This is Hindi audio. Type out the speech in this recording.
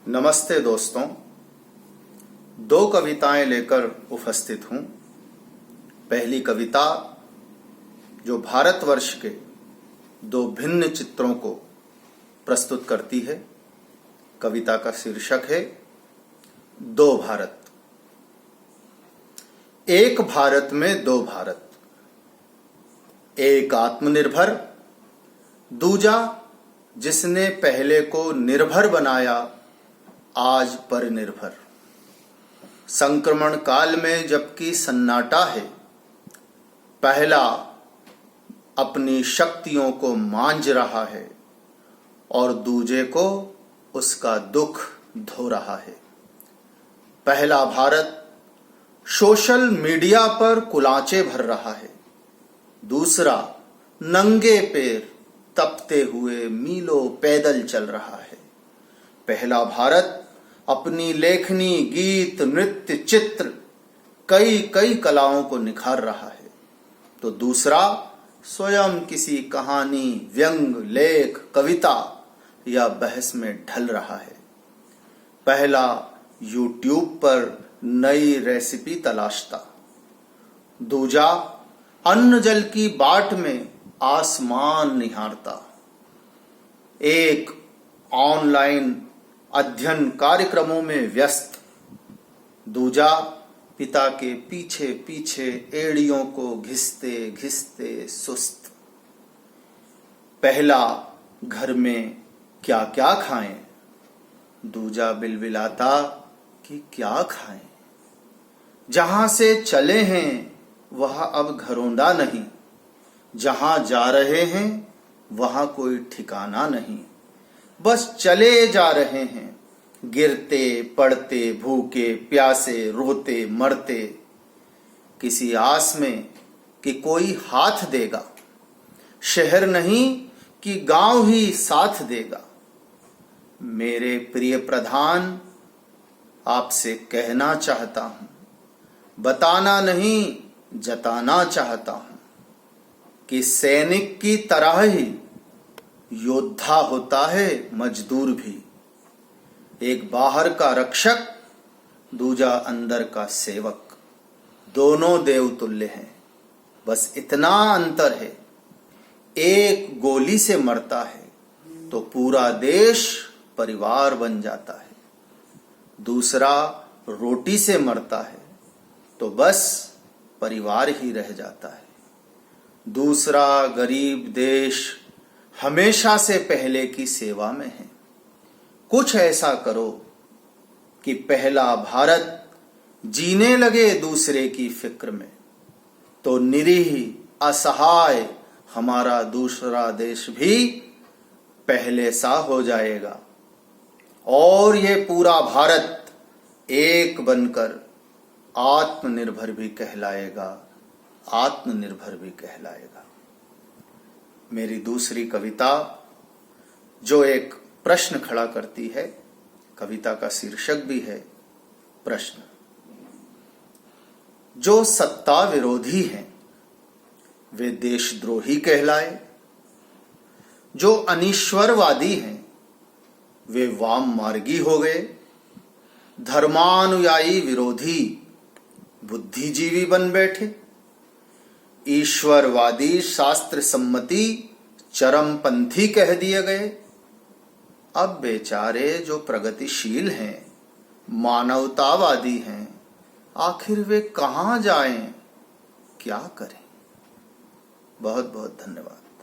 नमस्ते दोस्तों, दो कविताएं लेकर उपस्थित हूं। पहली कविता जो भारतवर्ष के दो भिन्न चित्रों को प्रस्तुत करती है। कविता का शीर्षक है दो भारत। एक भारत में दो भारत, एक आत्मनिर्भर, दूजा जिसने पहले को निर्भर बनाया आज पर निर्भर। संक्रमण काल में जबकि सन्नाटा है, पहला अपनी शक्तियों को मांझ रहा है और दूजे को उसका दुख धो रहा है। पहला भारत सोशल मीडिया पर कुलाचे भर रहा है, दूसरा नंगे पैर तपते हुए मीलों पैदल चल रहा है। पहला भारत अपनी लेखनी, गीत, नृत्य, चित्र, कई कई कलाओं को निखार रहा है, तो दूसरा स्वयं किसी कहानी, व्यंग, लेख, कविता या बहस में ढल रहा है। पहला यूट्यूब पर नई रेसिपी तलाशता, दूजा अन्न जल की बाट में आसमान निहारता। एक ऑनलाइन अध्ययन कार्यक्रमों में व्यस्त, दूजा पिता के पीछे पीछे एड़ियों को घिसते घिसते सुस्त। पहला घर में क्या क्या खाएं, दूजा बिलबिलाता कि क्या खाएं। जहां से चले हैं वह अब घरौंदा नहीं, जहां जा रहे हैं वहां कोई ठिकाना नहीं, बस चले जा रहे हैं, गिरते पड़ते, भूखे प्यासे, रोते मरते, किसी आस में कि कोई हाथ देगा। शहर नहीं कि गांव ही साथ देगा। मेरे प्रिय प्रधान, आपसे कहना चाहता हूं, बताना नहीं जताना चाहता हूं कि सैनिक की तरह ही योद्धा होता है मजदूर भी। एक बाहर का रक्षक, दूजा अंदर का सेवक, दोनों देवतुल्य हैं, बस इतना अंतर है, एक गोली से मरता है तो पूरा देश परिवार बन जाता है, दूसरा रोटी से मरता है तो बस परिवार ही रह जाता है। दूसरा गरीब देश हमेशा से पहले की सेवा में है। कुछ ऐसा करो कि पहला भारत जीने लगे दूसरे की फिक्र में, तो निरीह असहाय हमारा दूसरा देश भी पहले सा हो जाएगा और ये पूरा भारत एक बनकर आत्मनिर्भर भी कहलाएगा, आत्मनिर्भर भी कहलाएगा। मेरी दूसरी कविता जो एक प्रश्न खड़ा करती है, कविता का शीर्षक भी है प्रश्न। जो सत्ता विरोधी हैं वे देशद्रोही कहलाए, जो अनीश्वरवादी हैं वे वाम मार्गी हो गए, धर्मानुयायी विरोधी बुद्धिजीवी बन बैठे, ईश्वरवादी शास्त्र सम्मति चरमपंथी कह दिए गए। अब बेचारे जो प्रगतिशील हैं, मानवतावादी हैं, आखिर वे कहां जाएं, क्या करें। बहुत बहुत धन्यवाद।